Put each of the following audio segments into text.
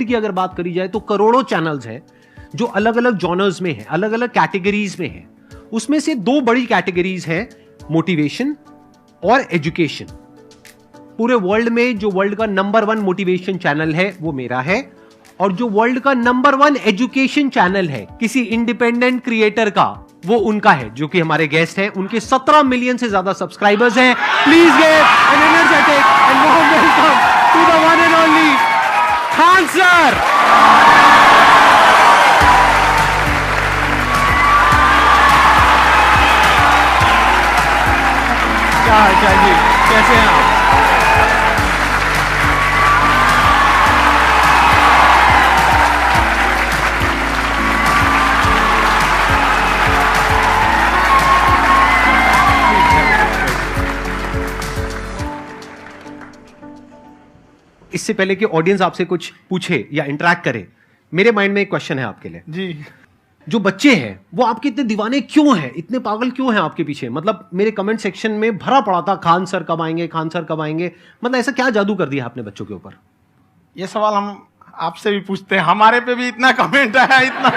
की अगर बात करी जाए तो करोड़ों चैनल्स हैं जो अलग अलग जॉनर्स में हैं, अलग अलग कैटेगरीज में हैं। उसमें से दो बड़ी कैटेगरीज हैं, मोटिवेशन और एजुकेशन। पूरे वर्ल्ड में जो वर्ल्ड का नंबर 1 मोटिवेशन चैनल है वो मेरा है, और जो वर्ल्ड का नंबर 1 एजुकेशन चैनल है किसी इंडिपेंडेंट क्रिएटर का, वो उनका है, जो कि हमारे गेस्ट हैं। उनके 17 मिलियन से ज्यादा सब्सक्राइबर्स हैं। Please give an energetic and warm welcome to the one and only Khan sir. क्या हाल जी, कैसे हैं आप? इससे पहले कि ऑडियंस आपसे कुछ पूछे या इंटरेक्ट करे, मेरे माइंड में एक क्वेश्चन है आपके लिए जी। जो बच्चे हैं वो आपके इतने दीवाने क्यों हैं, इतने पागल क्यों हैं आपके पीछे? मतलब मेरे कमेंट सेक्शन में भरा पड़ा था, खान सर कब आएंगे, खान सर कब आएंगे। मतलब ऐसा क्या जादू कर दिया आपने बच्चों के ऊपर? ये सवाल हम आपसे भी पूछते हैं, हमारे पे भी इतना कमेंट आया, इतना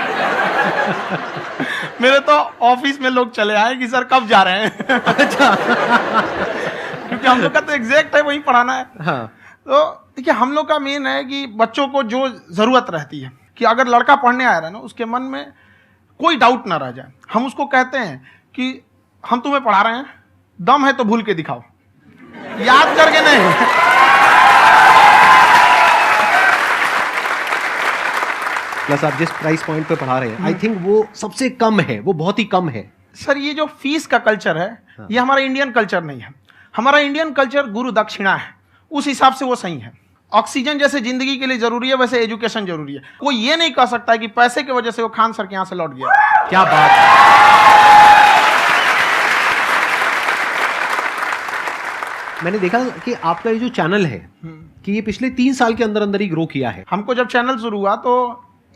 मेरे तो ऑफिस में लोग चले आए कि सर कब जा रहे हैं। अच्छा। क्योंकि हम लोग का तो एग्जैक्ट है, वही पढ़ाना है। हाँ। तो देखिए, हम लोग का मेन है कि बच्चों को जो जरूरत रहती है कि अगर लड़का पढ़ने आया रहा ना, उसके मन में कोई डाउट ना रह जाए। हम उसको कहते हैं कि हम तुम्हें पढ़ा रहे हैं, दम है तो भूल के दिखाओ, याद करके नहीं। प्लस आप जिस प्राइस पॉइंट पे पढ़ा रहे हैं, आई थिंक वो सबसे कम है, वो बहुत ही कम है। सर, ये जो फीस का कल्चर है, ये हमारा इंडियन कल्चर नहीं है। हमारा इंडियन कल्चर गुरु दक्षिणा है, उस हिसाब से वो सही है। ऑक्सीजन जैसे जिंदगी के लिए जरूरी है, वैसे एजुकेशन जरूरी है। कोई ये नहीं कह सकता है कि पैसे की वजह से वो खान सर के यहां से लौट गया। क्या बात है। मैंने देखा कि आपका ये जो चैनल है कि ये पिछले 3 साल के अंदर अंदर ही ग्रो किया है। हमको जब चैनल शुरू हुआ तो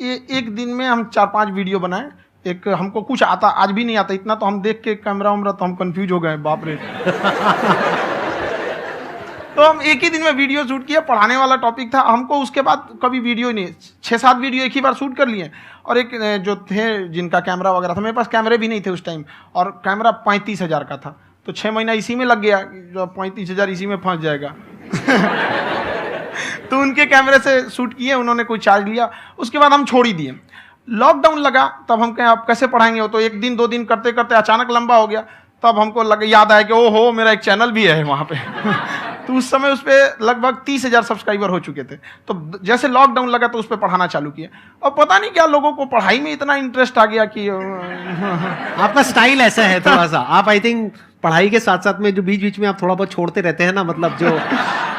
एक दिन में हम 4-5 वीडियो बनाए। एक हमको कुछ आता, आज भी नहीं आता इतना, तो हम देख के कैमरा उमरा तो हम कंफ्यूज हो गए, बाप रे। तो हम एक ही दिन में वीडियो शूट किया, पढ़ाने वाला टॉपिक था हमको। उसके बाद कभी वीडियो नहीं, 6-7 वीडियो एक ही बार शूट कर लिए। और एक जो थे जिनका कैमरा वगैरह था, मेरे पास कैमरे भी नहीं थे उस टाइम, और कैमरा 35,000 का था। तो 6 महीना इसी में लग गया, जो 35,000 इसी में फंस जाएगा। तो उनके कैमरे से शूट किए, उन्होंने कोई चार्ज लिया, उसके बाद हम छोड़ ही दिए। लॉकडाउन लगा, तब हम कहें आप कैसे पढ़ाएंगे? हो तो 1 दिन 2 दिन करते करते अचानक लंबा हो गया। तब हमको याद आया कि ओहो, मेरा एक चैनल भी है वहाँ पे। तो उस समय उस पर लगभग 30,000 सब्सक्राइबर हो चुके थे। तो जैसे लॉकडाउन लगा तो उस पर पढ़ाना चालू किया, और पता नहीं क्या लोगों को पढ़ाई में इतना इंटरेस्ट आ गया कि आपका स्टाइल ऐसा है थोड़ा सा, आप आई थिंक पढ़ाई के साथ साथ में जो बीच बीच में आप थोड़ा बहुत छोड़ते रहते हैं ना, मतलब जो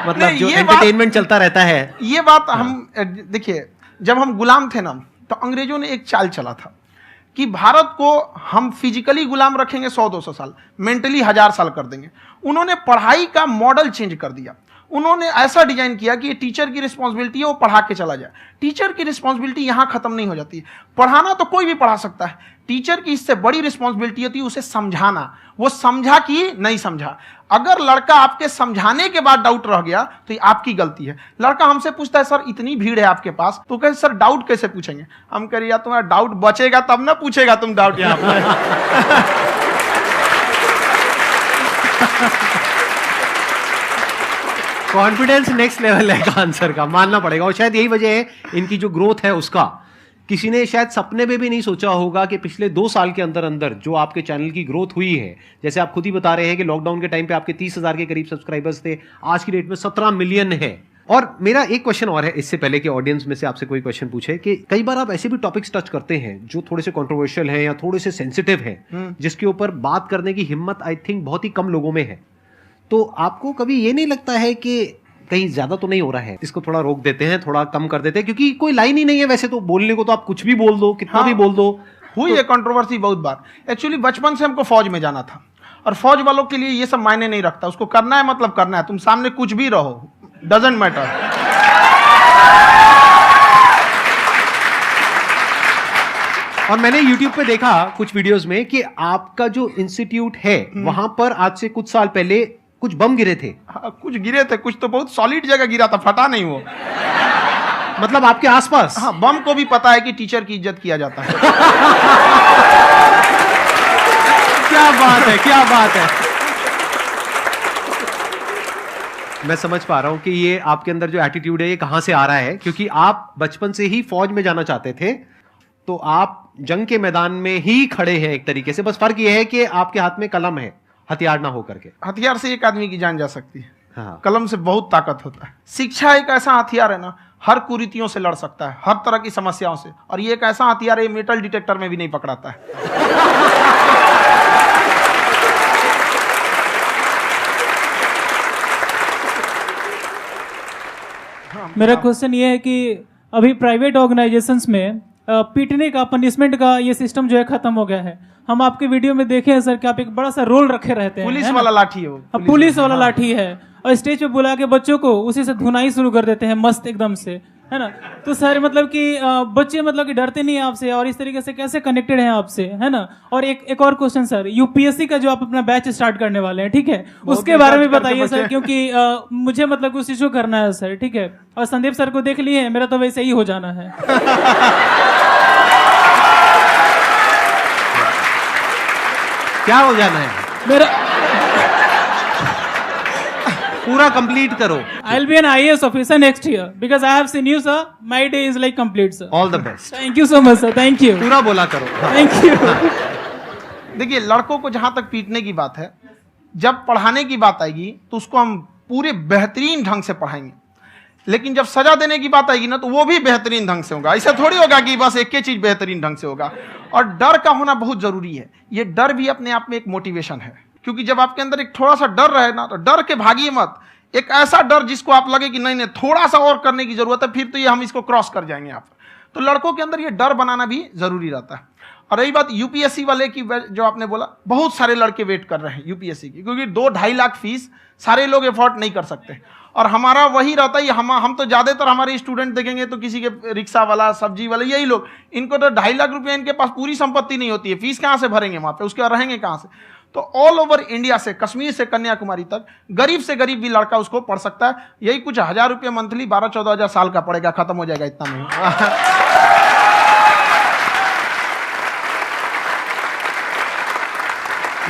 जो एंटरटेनमेंट चलता रहता है। ये बात हम देखिए, जब हम गुलाम थे ना, तो अंग्रेजों ने एक चाल चला था कि भारत को हम फिजिकली गुलाम रखेंगे 100-200 साल, मेंटली 1000 साल कर देंगे। उन्होंने पढ़ाई का मॉडल चेंज कर दिया। उन्होंने ऐसा डिजाइन किया कि ये टीचर की रिस्पॉन्सिबिलिटी है, वो पढ़ा के चला जाए। टीचर की रिस्पॉन्सिबिलिटी यहां खत्म नहीं हो जाती है। पढ़ाना तो कोई भी पढ़ा सकता है, टीचर की इससे बड़ी रिस्पॉन्सिबिलिटी होती है उसे समझाना। वो समझा कि नहीं समझा। अगर लड़का आपके समझाने के बाद डाउट रह गया तो ये आपकी गलती है। लड़का हमसे पूछता है, सर इतनी भीड़ है आपके पास, तो कहे सर डाउट कैसे पूछेंगे? हम कह रहे यार, तुम्हारा डाउट बचेगा तब ना पूछेगा तुम डाउट यहाँ पे। कॉन्फिडेंस नेक्स्ट लेवल है खान सर का, मानना पड़ेगा। और शायद यही वजह है इनकी जो ग्रोथ है उसका। किसी ने शायद सपने में भी नहीं सोचा होगा कि पिछले 2 साल के अंदर अंदर जो आपके चैनल की ग्रोथ हुई है, जैसे आप खुद ही बता रहे हैं कि लॉकडाउन के टाइम पे आपके 30,000 के करीब सब्सक्राइबर्स थे, आज की डेट में 17 मिलियन है। और मेरा एक क्वेश्चन और है, इससे पहले कि ऑडियंस में से आपसे कोई क्वेश्चन पूछे, कि कई बार आप ऐसे भी टॉपिक्स टच करते हैं जो थोड़े से कंट्रोवर्शियल हैं या थोड़े से सेंसिटिव हैं, जिसके ऊपर बात करने की हिम्मत आई थिंक बहुत ही कम लोगों में है। तो आपको कभी ये नहीं लगता है कि कहीं ज्यादा तो नहीं हो रहा है, इसको थोड़ा रोक देते हैं, थोड़ा कम कर देते हैं? क्योंकि कोई लाइन ही नहीं है वैसे तो बोलने को, तो आप कुछ भी बोल दो, कितना भी बोल दो। हुई है कंट्रोवर्सी बहुत बार। एक्चुअली बचपन से हमको फौज में जाना था, और फौज वालों के लिए ये सब मायने नहीं रखता। उसको करना है मतलब करना है, तुम सामने कुछ भी रहो, डजंट मैटर। और मैंने YouTube पे देखा कुछ वीडियोस में कि आपका जो इंस्टीट्यूट है वहां पर आज से कुछ साल पहले कुछ बम गिरे थे। हाँ, कुछ गिरे थे, कुछ तो बहुत सॉलिड जगह गिरा था, फटा नहीं वो। मतलब आपके आसपास? हाँ, बम को भी पता है कि टीचर की इज्जत किया जाता है। क्या बात है, क्या बात है। मैं समझ पा रहा हूं कि ये आपके अंदर जो एटीट्यूड है ये कहां से आ रहा है, क्योंकि आप बचपन से ही फौज में जाना चाहते थे, तो आप जंग के मैदान में ही खड़े हैं एक तरीके से। बस फर्क ये है कि आपके हाथ में कलम है, हथियार ना हो करके। हथियार से एक आदमी की जान जा सकती है, हाँ। कलम से बहुत ताकत होता है। शिक्षा एक ऐसा हथियार है ना, हर कुरीतियों से लड़ सकता है, हर तरह की समस्याओं से। और ये एक ऐसा हथियार है, मेटल डिटेक्टर में भी नहीं पकड़ाता है। मेरा क्वेश्चन ये है कि अभी प्राइवेट ऑर्गेनाइजेशंस में पीटने का, पनिशमेंट का ये सिस्टम जो है खत्म हो गया है। हम आपके वीडियो में देखे हैं सर कि आप एक बड़ा सा रोल रखे रहते हैं, पुलिस वाला लाठी है वो, पुलिस वाला लाठी है, और स्टेज पे बुला के बच्चों को उसी से धुनाई शुरू कर देते हैं मस्त एकदम से, है ना। तो सर मतलब कि बच्चे मतलब कि डरते नहीं है आपसे, और इस तरीके से कैसे कनेक्टेड हैं आपसे, है ना। और एक और क्वेश्चन सर, यूपीएससी का जो आप अपना बैच स्टार्ट करने वाले हैं, ठीक है, उसके बारे में बताइए सर, क्योंकि मुझे मतलब कुछ इशू करना है सर, ठीक है। और संदीप सर को देख लिए, मेरा तो वैसे ही हो जाना है। क्या हो जाना है? मेरा पूरा कंप्लीट करो। I'll be an IAS officer next year because I have seen you, sir. My day is like complete, sir. All the best. Thank you so much, sir. Thank you. पूरा बोला करो। Thank you. देखिए, लड़कों को जहां तक पीटने की बात है, जब पढ़ाने की बात आएगी तो उसको हम पूरे बेहतरीन ढंग से पढ़ाएंगे। लेकिन जब सजा देने की बात आएगी ना, तो वो भी बेहतरीन ढंग से होगा। ऐसा थोड़ी होगा कि बस एक ही चीज बेहतरीन ढंग से होगा। और डर का होना बहुत जरूरी है। ये डर भी अपने आप में एक मोटिवेशन है, क्योंकि जब आपके अंदर एक थोड़ा सा डर रहे ना, तो डर के भागिए मत। एक ऐसा डर जिसको आप लगे कि नहीं नहीं थोड़ा सा और करने की जरूरत है, फिर तो ये हम इसको क्रॉस कर जाएंगे आप। तो लड़कों के अंदर ये डर बनाना भी जरूरी रहता है। और रही बात यूपीएससी वाले की, जो आपने बोला, बहुत सारे लड़के वेट कर रहे हैं यूपीएससी की, क्योंकि 2-2.5 लाख फीस सारे लोग एफोर्ड नहीं कर सकते। और हमारा वही रहता है, हम तो ज्यादातर हमारे स्टूडेंट देखेंगे तो किसी के रिक्शा वाला, सब्जी वाला, यही लोग, इनको तो 2.5 लाख रुपया, इनके पास पूरी संपत्ति नहीं होती है, फीस कहाँ से भरेंगे वहां पे, उसके बाद रहेंगे कहाँ से। तो ऑल ओवर इंडिया से, कश्मीर से कन्याकुमारी तक, गरीब से गरीब भी लड़का उसको पढ़ सकता है। यही कुछ 1000 रुपये मंथली, 12-14 हजार साल का पड़ेगा, खत्म हो जाएगा इतना में।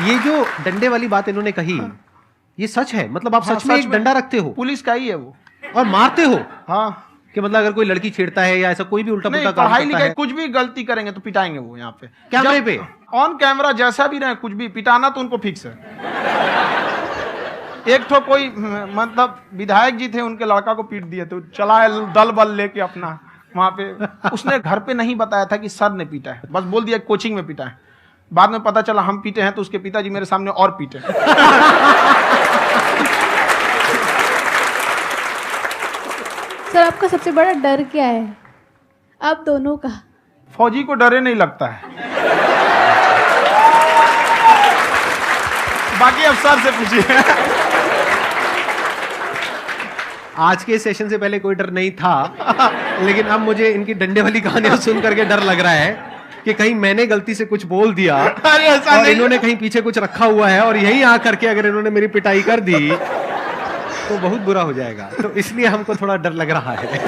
ये जो डंडे वाली बात इन्होंने कही, ये सच है? मतलब आप हाँ, सच में एक डंडा रखते हो? पुलिस का ही है वो। और मारते हो? हाँ, कि मतलब अगर कोई लड़की छेड़ता है या ऐसा कोई भी उल्टा पुल्टा काम पढ़ाई करता लिखाई है, कुछ भी गलती करेंगे तो पिटाएंगे वो यहाँ पे, कैमरे पे, ऑन कैमरा, जैसा भी रहे, कुछ भी पिटाना तो उनको फिक्स है। एक तो कोई मतलब विधायक जी थे, उनके लड़का को पीट दिए, तो चला दल बल लेके अपना वहां पे। उसने घर पे नहीं बताया था कि सर ने पीटा है, बस बोल दिया कोचिंग में पीटा है। बाद में पता चला हम पीटे हैं, तो उसके पिताजी मेरे सामने और पीटे। सर आपका सबसे बड़ा डर क्या है, आप दोनों का? फौजी को डरे नहीं लगता है, बाकी अब सर से पूछिए। आज के सेशन से पहले कोई डर नहीं था, लेकिन अब मुझे इनकी डंडे वाली कहानियां सुन करके डर लग रहा है कि कहीं मैंने गलती से कुछ बोल दिया और इन्होंने कहीं पीछे कुछ रखा हुआ है, और यही आ करके अगर इन्होंने मेरी पिटाई कर दी तो बहुत बुरा हो जाएगा। तो इसलिए हमको थोड़ा डर लग रहा है।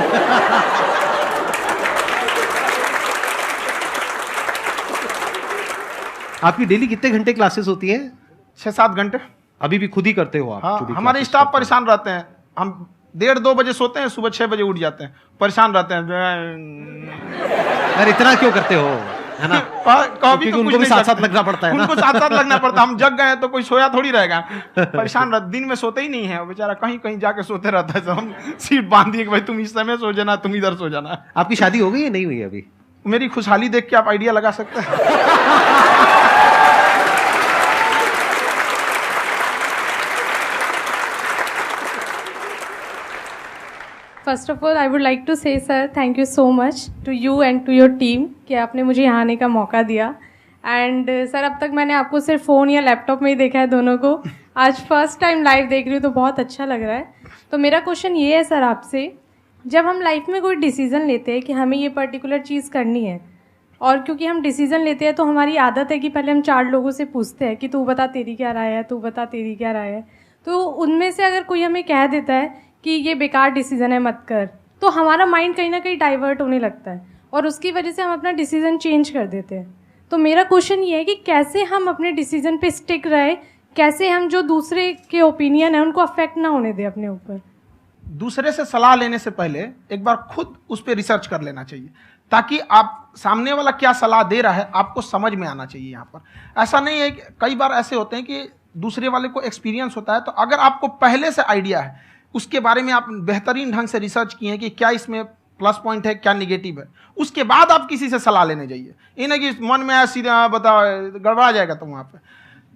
आपकी डेली कितने घंटे क्लासेस होती हैं? 6-7 घंटे। अभी भी खुद ही करते हो आप? हाँ, जो भी हमारे classes स्टाफ करते हो। परेशान रहते हैं। हम 1:30-2 बजे सोते हैं, सुबह 6 बजे उठ जाते हैं, परेशान रहते हैं। यार इतना क्यों करते हो, है ना? कभी तो उनको भी साथ साथ लगना पड़ता है ना। उनको साथ साथ लगना पड़ता है। हम जग गए तो कोई सोया थोड़ी रहेगा, परेशान रह, दिन में सोते ही नहीं है, बेचारा कहीं कहीं जाके सोते रहता है। तो हम सीट बांध दिए कि भाई तुम इस समय सो जाना, तुम इधर सो जाना। आपकी शादी हो गई है नहीं हुई अभी? मेरी खुशहाली देख के आप आइडिया लगा सकते हैं। First of all I would like to say sir thank you so much to you and to your team कि आपने मुझे यहाँ आने का मौका दिया। एंड सर अब तक मैंने आपको सिर्फ फ़ोन या लैपटॉप में ही देखा है दोनों को, आज फर्स्ट टाइम लाइव देख रही हूँ तो बहुत अच्छा लग रहा है। तो मेरा क्वेश्चन ये है सर आपसे, जब हम लाइफ में कोई डिसीज़न लेते हैं कि हमें ये पर्टिकुलर चीज़ करनी है, और क्योंकि हम डिसीज़न लेते हैं तो हमारी आदत है कि पहले हम 4 लोगों से पूछते हैं कि तू बता तेरी क्या राय है, तू बता तेरी क्या राय है। तो उनमें से अगर कोई हमें कह देता है कि ये बेकार डिसीज़न है मत कर, तो हमारा माइंड कहीं ना कहीं डाइवर्ट होने लगता है और उसकी वजह से हम अपना डिसीजन चेंज कर देते हैं। तो मेरा क्वेश्चन ये है कि कैसे हम अपने डिसीजन पे स्टिक रहे, कैसे हम जो दूसरे के ओपिनियन है उनको अफेक्ट ना होने दें अपने ऊपर। दूसरे से सलाह लेने से पहले एक बार खुद उस पर रिसर्च कर लेना चाहिए, ताकि आप सामने वाला क्या सलाह दे रहा है आपको समझ में आना चाहिए। यहाँ पर ऐसा नहीं है कि कई बार ऐसे होते हैं कि दूसरे वाले को एक्सपीरियंस होता है, तो अगर आपको पहले से आइडिया है, उसके बारे में आप बेहतरीन ढंग से रिसर्च किए हैं कि क्या इसमें प्लस पॉइंट है, क्या निगेटिव है, उसके बाद आप किसी से सलाह लेने जाइए। ये नहीं कि मन में आया सीधा बताओ, गड़बड़ा जाएगा। तो वहाँ पे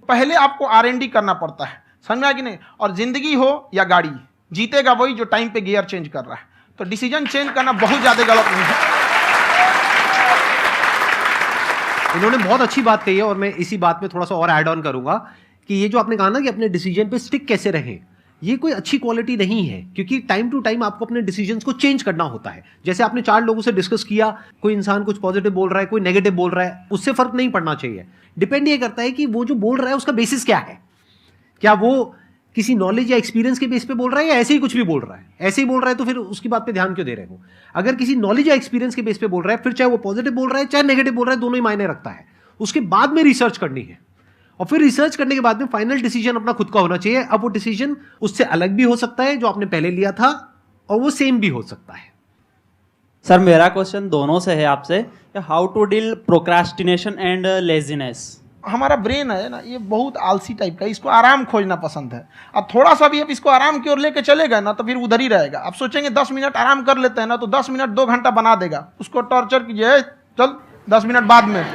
पहले आपको R&D करना पड़ता है, समझ में आया कि नहीं। और जिंदगी हो या गाड़ी, जीतेगा वही जो टाइम पे गियर चेंज कर रहा है। तो डिसीजन चेंज करना बहुत ज़्यादा गलत नहीं है। इन्होंने बहुत अच्छी बात कही है और मैं इसी बात में थोड़ा सा और ऐड ऑन करूंगा कि ये जो आपने कहा ना कि अपने डिसीजन पे स्टिक कैसे रहें, ये कोई अच्छी क्वालिटी नहीं है, क्योंकि टाइम टू टाइम आपको अपने डिसीजंस को चेंज करना होता है। जैसे आपने 4 लोगों से डिस्कस किया, कोई इंसान कुछ पॉजिटिव बोल रहा है, कोई नेगेटिव बोल रहा है, उससे फर्क नहीं पड़ना चाहिए। डिपेंड ये करता है कि वो जो बोल रहा है उसका बेसिस क्या है। क्या वो किसी नॉलेज या एक्सपीरियंस के बेस पे बोल रहा है या ऐसे ही कुछ भी बोल रहा है? ऐसे ही बोल रहा है तो फिर उसकी बात पे ध्यान क्यों दे रहे हो? अगर किसी नॉलेज या एक्सपीरियंस के बेस पे बोल रहा है, फिर चाहे वो पॉजिटिव बोल रहा है चाहे नेगेटिव बोल रहा है, दोनों ही मायने रखता है। उसके बाद में रिसर्च करनी है और फिर रिसर्च करने के बाद में फाइनल डिसीजन अपना खुद का होना चाहिए। अब वो डिसीजन उससे अलग भी हो सकता है जो आपने पहले लिया था, और वो सेम भी हो सकता है। सर मेरा क्वेश्चन दोनों से है आपसे, how to deal procrastination and laziness. हमारा ब्रेन है ना, ये बहुत आलसी टाइप का, इसको आराम खोजना पसंद है। अब थोड़ा सा भी अब इसको आराम की ओर लेके चलेगा ना तो फिर उधर ही रहेगा। आप सोचेंगे 10 मिनट आराम कर लेते हैं ना, तो 10 मिनट 2 घंटा बना देगा। उसको टॉर्चर कीजिए, चल 10 मिनट बाद में।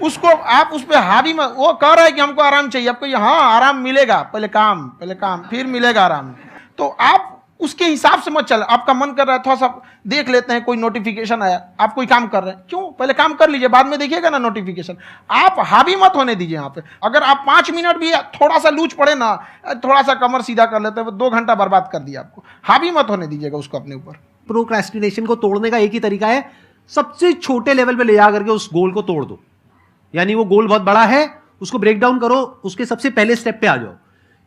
उसको आप उस पर हावी मत, वो कह रहा है कि हमको आराम चाहिए, आपको हाँ आराम मिलेगा, पहले काम फिर मिलेगा आराम। तो आप उसके हिसाब से मत चल। आपका मन कर रहा है थोड़ा सा देख लेते हैं, कोई नोटिफिकेशन आया, आप कोई काम कर रहे हैं, क्यों पहले काम कर लीजिए, बाद में देखिएगा ना नोटिफिकेशन। आप हावी मत होने दीजिए यहाँ पे। अगर आप 5 मिनट भी थोड़ा सा लूज पड़े ना, थोड़ा सा कमर सीधा कर लेते हैं, 2 घंटा बर्बाद कर दिया आपको। हावी मत होने दीजिएगा उसको अपने ऊपर। प्रोक्रेस्टिनेशन को तोड़ने का एक ही तरीका है, सबसे छोटे लेवल पे ले जा करके उस गोल को तोड़ दो। यानी वो गोल बहुत बड़ा है, उसको ब्रेक डाउन करो, उसके सबसे पहले स्टेप पे आ जाओ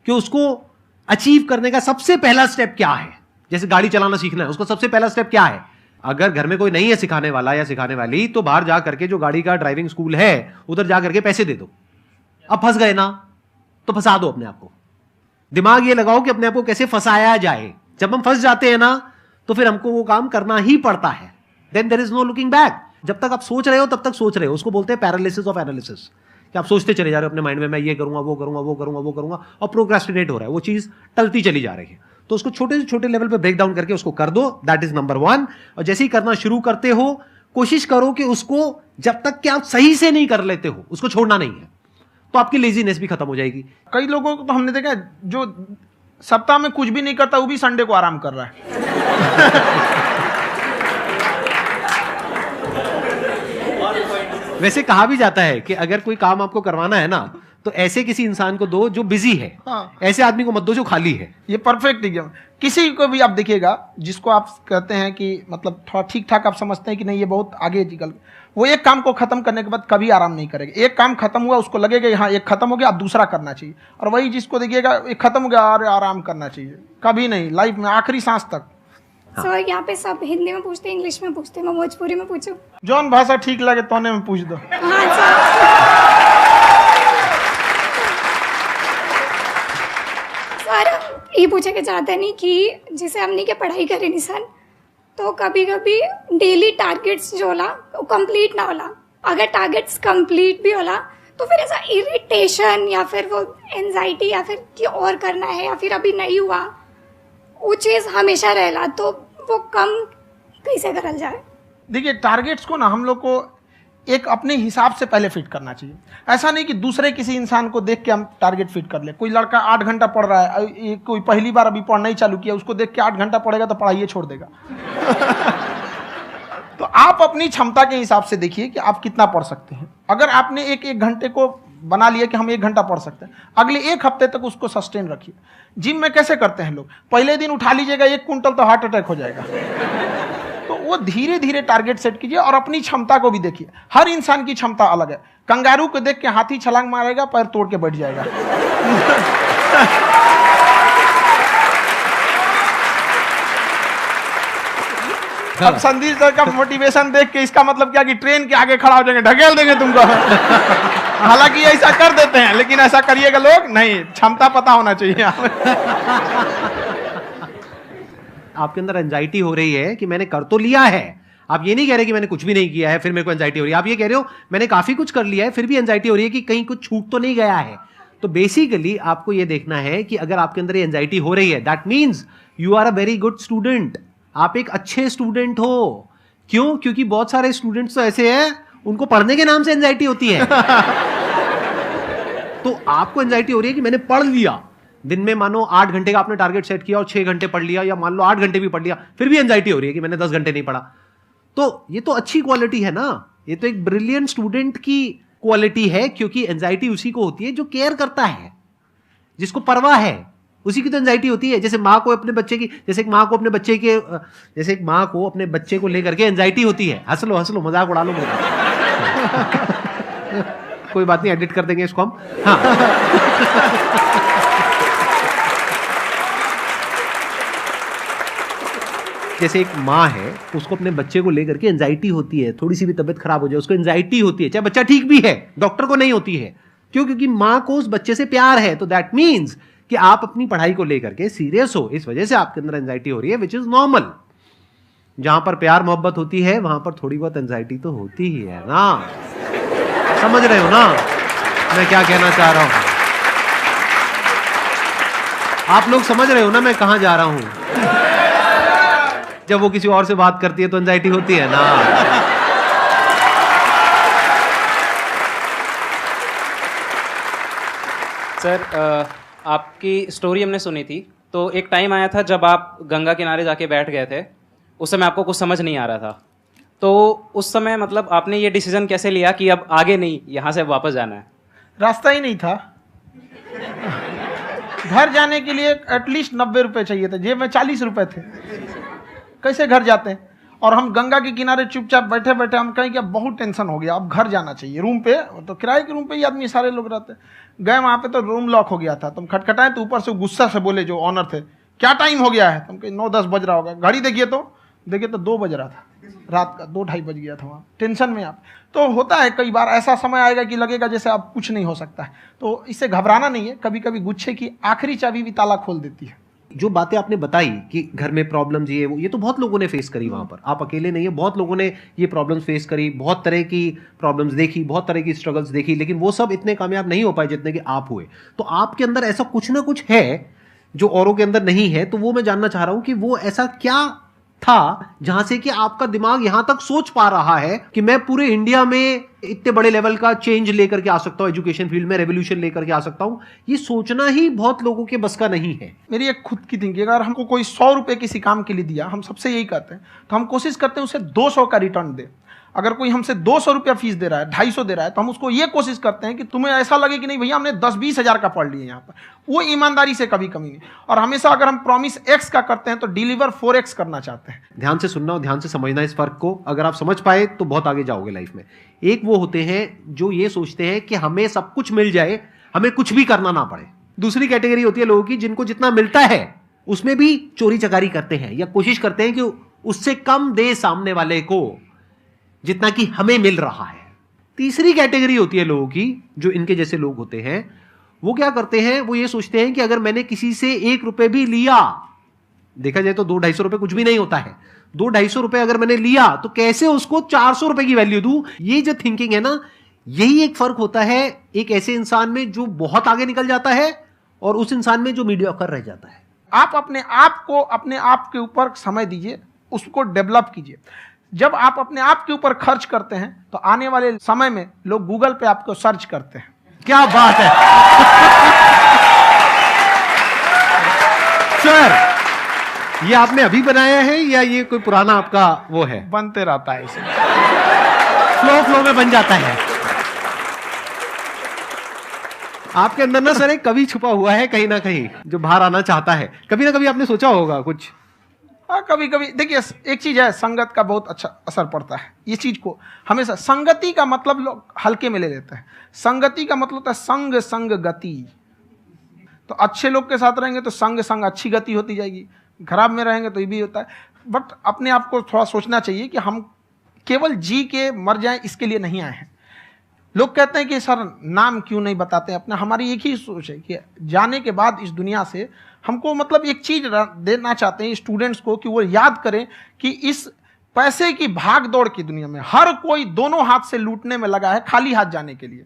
कि उसको अचीव करने का सबसे पहला स्टेप क्या है। जैसे गाड़ी चलाना सीखना है, उसका सबसे पहला स्टेप क्या है। अगर घर में कोई नहीं है सिखाने वाला या सिखाने वाली, तो बाहर जा करके जो गाड़ी का ड्राइविंग स्कूल है उधर जा करके पैसे दे दो। अब फंस गए ना तो फंसा दो अपने आप को। दिमाग ये लगाओ कि अपने आप को कैसे फंसाया जाए। जब हम फंस जाते हैं ना तो फिर हमको वो काम करना ही पड़ता है। Then there is no looking back. जब तक आप सोच रहे हो तब तक सोच रहे हो, उसको बोलते हैं पैरालिसिस ऑफ एनालिसिस, कि आप सोचते चले जा रहे हो अपने माइंड में, मैं ये करूंगा वो करूंगा वो करूंगा वो करूंगा, और प्रोक्रेस्टिनेट हो रहा है, वो चीज टलती चली जा रही है। तो उसको छोटे से छोटे लेवल पे ब्रेक डाउन करके उसको कर दो, दैट इज नंबर 1। और जैसे ही करना शुरू करते हो, कोशिश करो कि उसको जब तक कि आप सही से नहीं कर लेते हो उसको छोड़ना नहीं है, तो आपकी लेजीनेस भी खत्म हो जाएगी। कई लोगों को तो हमने देखा जो सप्ताह में कुछ भी नहीं करता, वो भी संडे को आराम कर रहा है। वैसे कहा भी जाता है कि अगर कोई काम आपको करवाना है ना, तो ऐसे किसी इंसान को दो जो बिजी है। हाँ। ऐसे आदमी को मत दो जो खाली है। ये परफेक्ट एग्जाम। किसी को भी आप देखिएगा जिसको आप कहते हैं कि मतलब थोड़ा ठीक ठाक आप समझते हैं कि नहीं ये बहुत आगे निकल, वो एक काम को खत्म करने के बाद कभी आराम नहीं करेगा। एक काम खत्म हुआ उसको लगेगा हाँ एक खत्म हो गया, अब दूसरा करना चाहिए। और वही जिसको देखिएगा एक खत्म हो गया, अरे आराम करना चाहिए, कभी नहीं, लाइफ में आखिरी सांस तक। सर यहाँ पे सब हिंदी में पूछते हैं, इंग्लिश में पूछते हैं, मैं भोजपुरी में पूछूं? जौन भाषा ठीक लगे तोने में पूछ दो। हाँ सर। सर ये पूछे के चाहते नहीं कि जैसे हमने के पढ़ाई करी नहीं सर, तो कभी कभी डेली टारगेट्स जो होला वो कंप्लीट ना होला। अगर टारगेट्स कंप्लीट भी होला तो फिर ऐसा इरिटेशन या फिर वो एंजाइटी या फिर कि और करना है या फिर अभी नहीं हुआ, वो चीज़ हमेशा रहेला। तो वो कम कैसे करल जाए? देखिए टारगेट्स को ना हम लोग को एक अपने हिसाब से पहले फिट करना चाहिए। ऐसा नहीं कि दूसरे किसी इंसान को देख के हम टारगेट फिट कर ले। कोई लड़का 8 घंटा पढ़ रहा है, कोई पहली बार अभी पढ़ना ही चालू किया, उसको देख के 8 घंटा पढ़ेगा तो पढ़ाई छोड़ देगा। तो आप अपनी क्षमता के हिसाब से देखिए कि आप कितना पढ़ सकते हैं। अगर आपने एक घंटे को बना लिया कि हम 1 घंटा पढ़ सकते हैं, अगले 1 हफ्ते तक उसको सस्टेन रखिए। जिम में कैसे करते हैं लोग, पहले दिन उठा लीजिएगा 1 क्विंटल तो हार्ट अटैक हो जाएगा। तो वो धीरे धीरे टारगेट सेट कीजिए और अपनी क्षमता को भी देखिए। हर इंसान की क्षमता अलग है। कंगारू को देख के हाथी छलांग मारेगा, पैर तोड़ के बैठ जाएगा। अब संदीप सर का मोटिवेशन देख के इसका मतलब क्या कि ट्रेन के आगे खड़ा हो जाएंगे, ढकेल देंगे तुमको। हालांकि ऐसा कर देते हैं, लेकिन ऐसा करिएगा लोग नहीं, क्षमता पता होना चाहिए। आपके अंदर एंजाइटी हो रही है कि मैंने कर तो लिया है, आप ये नहीं कह रहे कि मैंने कुछ भी नहीं किया है फिर मेरे को एंजाइटी हो रही है, आप ये कह रहे हो मैंने काफी कुछ कर लिया है फिर भी एंजाइटी हो रही है कि कहीं कुछ छूट तो नहीं गया है। तो बेसिकली आपको ये देखना है कि अगर आपके अंदर ये एंजाइटी हो रही है, that means you are a very good student, आप एक अच्छे स्टूडेंट हो। क्यों? क्योंकि बहुत सारे स्टूडेंट्स तो ऐसे हैं उनको पढ़ने के नाम से एंजाइटी होती है। तो आपको एंजाइटी हो रही है कि मैंने पढ़ लिया, दिन में मानो 8 घंटे का आपने टारगेट सेट किया और 6 घंटे पढ़ लिया, या मान लो 8 घंटे भी पढ़ लिया, फिर भी एंजाइटी हो रही है कि मैंने 10 घंटे नहीं पढ़ा। तो ये तो अच्छी क्वालिटी है ना, ये तो एक ब्रिलियंट स्टूडेंट की क्वालिटी है, क्योंकि एंजाइटी उसी को होती है जो केयर करता है, जिसको परवाह है, उसी की तो एंजाइटी होती है। जैसे माँ को अपने बच्चे की, जैसे एक माँ को अपने बच्चे को लेकर के एंजाइटी होती है। हंस लो मजाक उड़ा लो मेरा। कोई बात नहीं, एडिट कर देंगे इसको हम। हाँ। जैसे एक माँ है, उसको अपने बच्चे को लेकर के एंजाइटी होती है, थोड़ी सी भी तबीयत खराब हो जाए उसको एंजाइटी होती है, चाहे बच्चा ठीक भी है, डॉक्टर को नहीं होती है। क्यों? क्योंकि माँ को उस बच्चे से प्यार है। तो दैट मीन्स कि आप अपनी पढ़ाई को लेकर के सीरियस हो, इस वजह से आपके अंदर एंजाइटी हो रही है, विच इज नॉर्मल। जहां पर प्यार मोहब्बत होती है वहां पर थोड़ी बहुत एंजाइटी तो होती ही है ना। समझ रहे हो ना मैं क्या कहना चाह रहा हूं? आप लोग समझ रहे हो ना मैं कहां जा रहा हूं? जब वो किसी और से बात करती है तो एंजाइटी होती है ना। सर आपकी स्टोरी हमने सुनी थी, तो एक टाइम आया था जब आप गंगा किनारे जाके बैठ गए थे, उस समय आपको कुछ समझ नहीं आ रहा था। तो उस समय मतलब आपने ये डिसीजन कैसे लिया कि अब आगे नहीं, यहाँ से वापस जाना है? रास्ता ही नहीं था। घर जाने के लिए एटलीस्ट 90 रुपए चाहिए थे, जेब में 40 रुपए थे, कैसे घर जाते हैं? और हम गंगा के किनारे चुपचाप बैठे बैठे हम कहें कि अब बहुत टेंशन हो गया, अब घर जाना चाहिए। रूम पे तो किराए के रूम पे ही आदमी सारे लोग रहते हैं। गए वहाँ पे तो रूम लॉक हो गया था, तुम खटखटाएं तो ऊपर से गुस्सा से बोले जो ऑनर थे, क्या टाइम हो गया है? तुम कहीं 9-10 बज रहा होगा, घड़ी देखिए तो 2 बज रहा था रात का, 2-2:30 बज गया था वहाँ। टेंशन में आप तो होता है, कई बार ऐसा समय आएगा कि लगेगा जैसे अब कुछ नहीं हो सकता है। तो इससे घबराना नहीं है, कभी कभी गुच्छे की आखिरी चाबी भी ताला खोल देती है। जो बातें आपने बताई कि घर में प्रॉब्लम्स ये तो बहुत लोगों ने फेस करी वहां पर, आप अकेले नहीं है, बहुत लोगों ने ये प्रॉब्लम्स फेस करी, बहुत तरह की प्रॉब्लम्स देखी, बहुत तरह की स्ट्रगल्स देखी, लेकिन वो सब इतने कामयाब नहीं हो पाए जितने कि आप हुए। तो आपके अंदर ऐसा कुछ ना कुछ है जो औरों के अंदर नहीं है। तो वो मैं जानना चाह रहा हूं कि वो ऐसा क्या था जहां से कि आपका दिमाग यहां तक सोच पा रहा है कि मैं पूरे इंडिया में इतने बड़े लेवल का चेंज लेकर के आ सकता हूं, एजुकेशन फील्ड में रेवोल्यूशन लेकर के आ सकता हूं। ये सोचना ही बहुत लोगों के बस का नहीं है। मेरी एक खुद की थिंकिंग, अगर हमको कोई 100 रुपए किसी काम के लिए दिया, हम सबसे यही कहते हैं, तो हम कोशिश करते हैं उसे 200 का रिटर्न दे। अगर कोई हमसे 200 रुपया फीस दे रहा है, 250 दे रहा है, तो हम उसको ये कोशिश करते हैं कि तुम्हें ऐसा लगे कि नहीं भैया हमने 10-20 हज़ार का पढ़ लिया यहाँ पर। वो ईमानदारी से कभी कमी नहीं। और हमेशा अगर हम प्रॉमिस X का करते हैं तो डिलीवर 4X करना चाहते हैं। ध्यान से सुनना और ध्यान से समझना इस फर्क को। अगर आप समझ पाए तो बहुत आगे जाओगे लाइफ में। एक वो होते हैं जो ये सोचते हैं कि हमें सब कुछ मिल जाए, हमें कुछ भी करना ना पड़े। दूसरी कैटेगरी होती है लोगों की जिनको जितना मिलता है उसमें भी चोरी चकारी करते हैं या कोशिश करते हैं कि उससे कम दे सामने वाले को जितना कि हमें मिल रहा है। तीसरी कैटेगरी होती है लोगों की जो इनके जैसे लोग होते हैं, वो क्या करते हैं, वो ये सोचते हैं कि अगर मैंने किसी से 1 रुपए भी लिया, देखा जाए तो 200-250 रुपए कुछ भी नहीं होता है, 200-250 रुपए अगर मैंने लिया तो कैसे उसको 400 रुपए की वैल्यू दूं। ये जो थिंकिंग है ना, यही एक फर्क होता है एक ऐसे इंसान में जो बहुत आगे निकल जाता है और उस इंसान में जो मीडियोकर रह जाता है। आप अपने आप को अपने आप के ऊपर समय दीजिए, उसको डेवलप कीजिए। जब आप अपने आप के ऊपर खर्च करते हैं तो आने वाले समय में लोग गूगल पे आपको सर्च करते हैं। क्या बात है सर, ये आपने अभी बनाया है या ये कोई पुराना आपका वो है? बनते रहता है, इसे फ्लो में बन जाता है। आपके अंदर ना सर एक कवि छुपा हुआ है कहीं ना कहीं जो बाहर आना चाहता है। कभी ना कभी आपने सोचा होगा कुछ। हाँ, कभी कभी देखिए, एक चीज है, संगत का बहुत अच्छा असर पड़ता है। ये चीज को हमेशा, संगति का मतलब लोग हल्के में ले लेते हैं। संगति का मतलब होता है संग संग गति। तो अच्छे लोग के साथ रहेंगे तो संग संग अच्छी गति होती जाएगी, खराब में रहेंगे तो ये भी होता है। बट अपने आप को थोड़ा सोचना चाहिए कि हम केवल जी के मर जाएं इसके लिए नहीं आए हैं। लोग कहते हैं कि सर नाम क्यों नहीं बताते अपना, हमारी एक ही सोच है कि जाने के बाद इस दुनिया से हमको मतलब एक चीज देना चाहते हैं स्टूडेंट्स को कि वो याद करें कि इस पैसे की भाग दौड़ की दुनिया में हर कोई दोनों हाथ से लूटने में लगा है, खाली हाथ जाने के लिए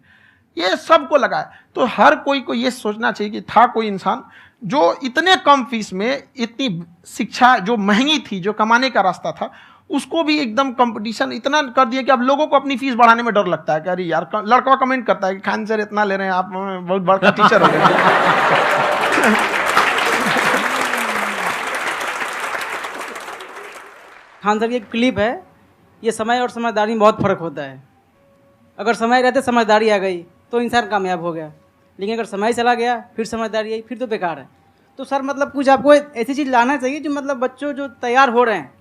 ये सबको लगा है। तो हर कोई को ये सोचना चाहिए कि था कोई इंसान जो इतने कम फीस में इतनी शिक्षा जो महंगी थी, जो कमाने का रास्ता था, उसको भी एकदम कंपटीशन इतना कर दिया कि अब लोगों को अपनी फीस बढ़ाने में डर लगता है कि अरे यार, लड़का कमेंट करता है कि खान सर इतना ले रहे हैं, आप बहुत बड़ा टीचर हो गए। खान सर की एक क्लिप है, ये समय और समझदारी में बहुत फ़र्क होता है। अगर समय रहते समझदारी आ गई तो इंसान कामयाब हो गया, लेकिन अगर समय चला गया फिर समझदारी आई फिर तो बेकार है। तो सर मतलब कुछ आपको ऐसी चीज़ लाना चाहिए जो मतलब बच्चों जो तैयार हो रहे हैं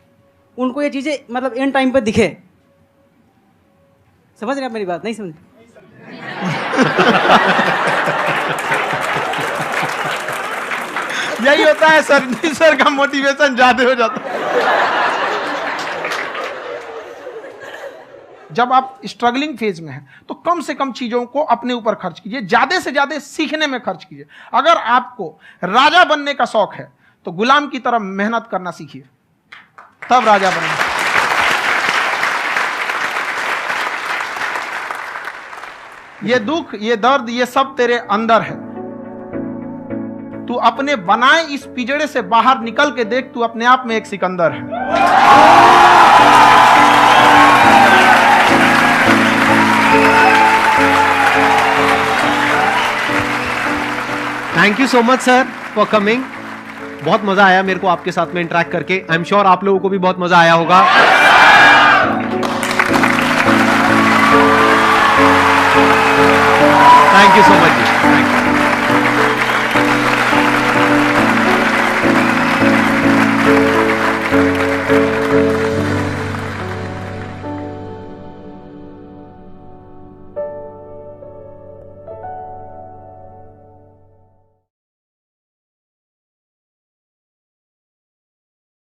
उनको ये चीज़ें मतलब एंड टाइम पे दिखे। समझ रहे आप मेरी बात? नहीं समझ? यही होता है सर का मोटिवेशन ज्यादा हो जाता है। जब आप स्ट्रगलिंग फेज में हैं तो कम से कम चीजों को अपने ऊपर खर्च कीजिए, ज्यादा से ज्यादा सीखने में खर्च कीजिए। अगर आपको राजा बनने का शौक है तो गुलाम की तरह मेहनत करना सीखिए, तब राजा बनना। ये दुख, ये दर्द, ये सब तेरे अंदर है। तू अपने बनाए इस पिंजड़े से बाहर निकल के देख, तू अपने आप में एक सिकंदर है। Thank you so much sir for coming. बहुत मजा आया मेरे को आपके साथ में इंटरेक्ट करके। आई एम श्योर आप लोगों को भी बहुत मजा आया होगा। Thank you so much ji.